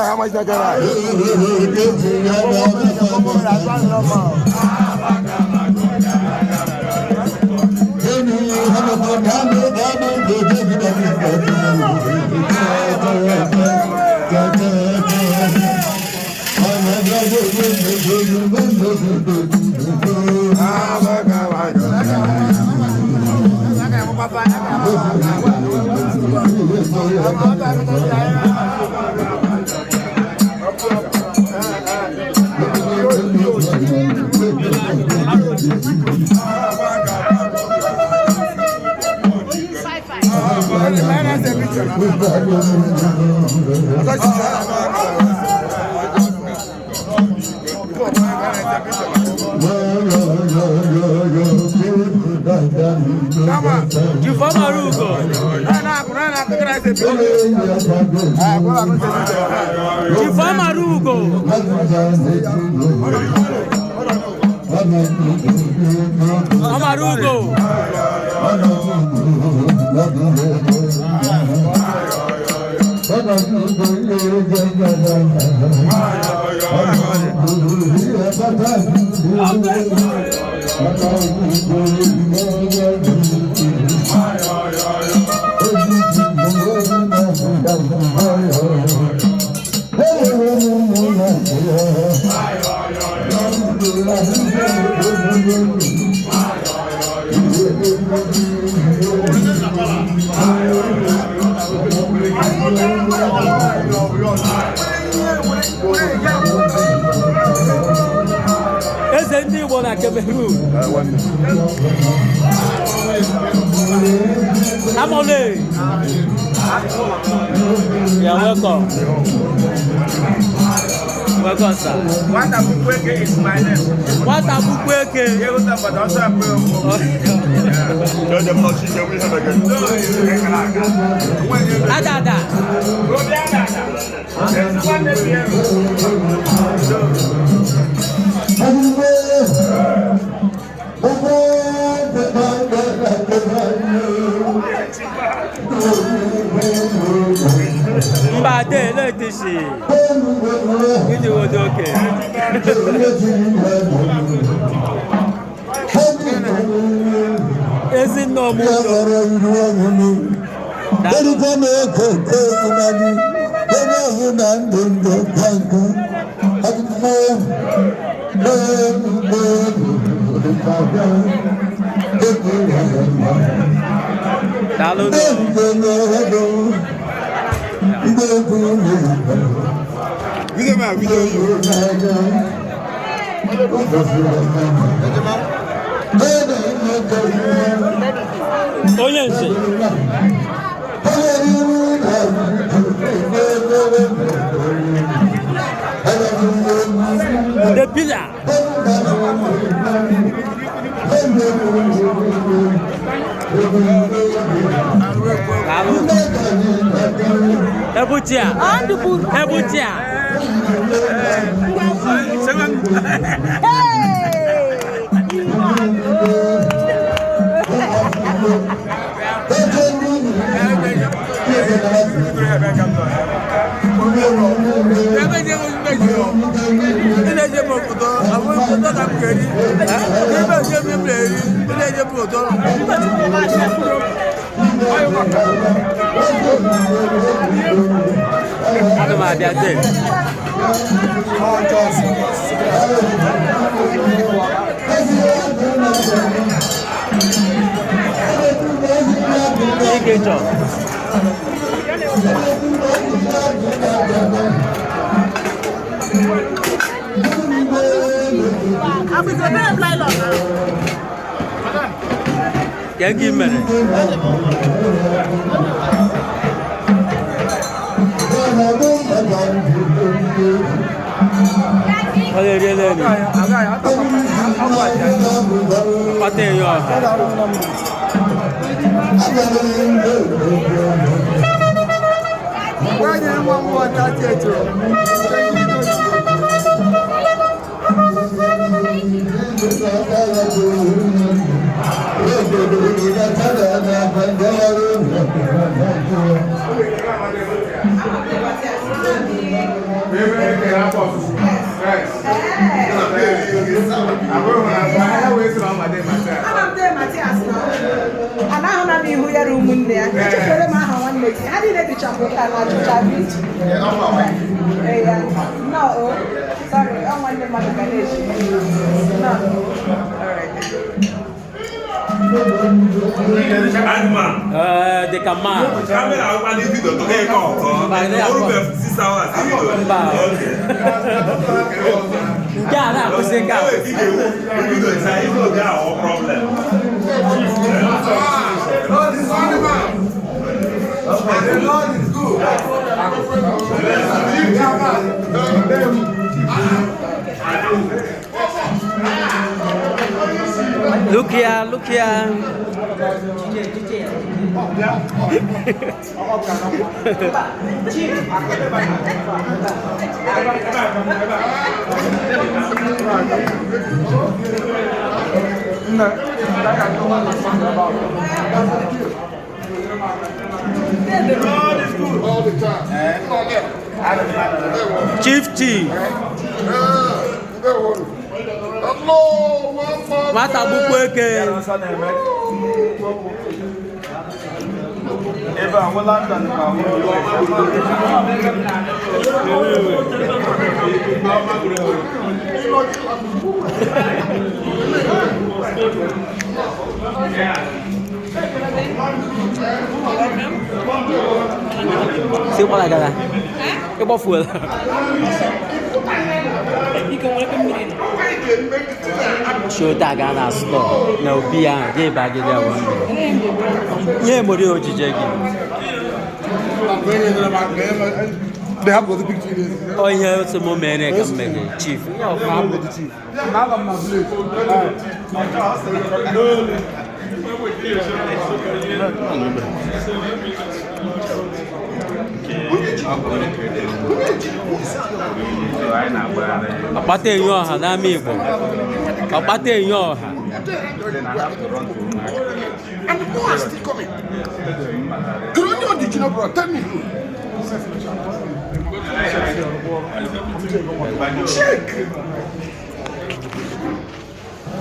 How much I got? You from Arugo? You from Arugo? I'm Arugo. Ese ndi bona Cameroon. Amole. Yeah, welcome. Welcome, sir. What Abukweke is my name. What Abukweke? Adada. Mbade letisi. Ini wodoke. Ezi no mundo. Dalu Video man, video you. Oyense. The pillar. Ebutia. Ebutia. Kegi mere. Ole riele ni. Pate yo. De Kamal. Camera wa ni video to ke ko. Oru be 6 hours video. Ya na ko se ka. Video sai no ga o problem. Lord is on the man. The Lord is good. Look here, look here. All the time. Chief Chief. Mata buku eke. Eba, àwọn London ka Siêu bao lại cả. Cái bao phượt. Show daga na store na obia je ba je da won. Ye mo ri o ji je gi. They have got the picture in this. O ye so mo me ne kam me chief. Yo fa mo. Now I'm not late. Apate yo ha na mi bo. Apate yo ha. And who are still coming? Colonial did you know, bro? Tell me. Check.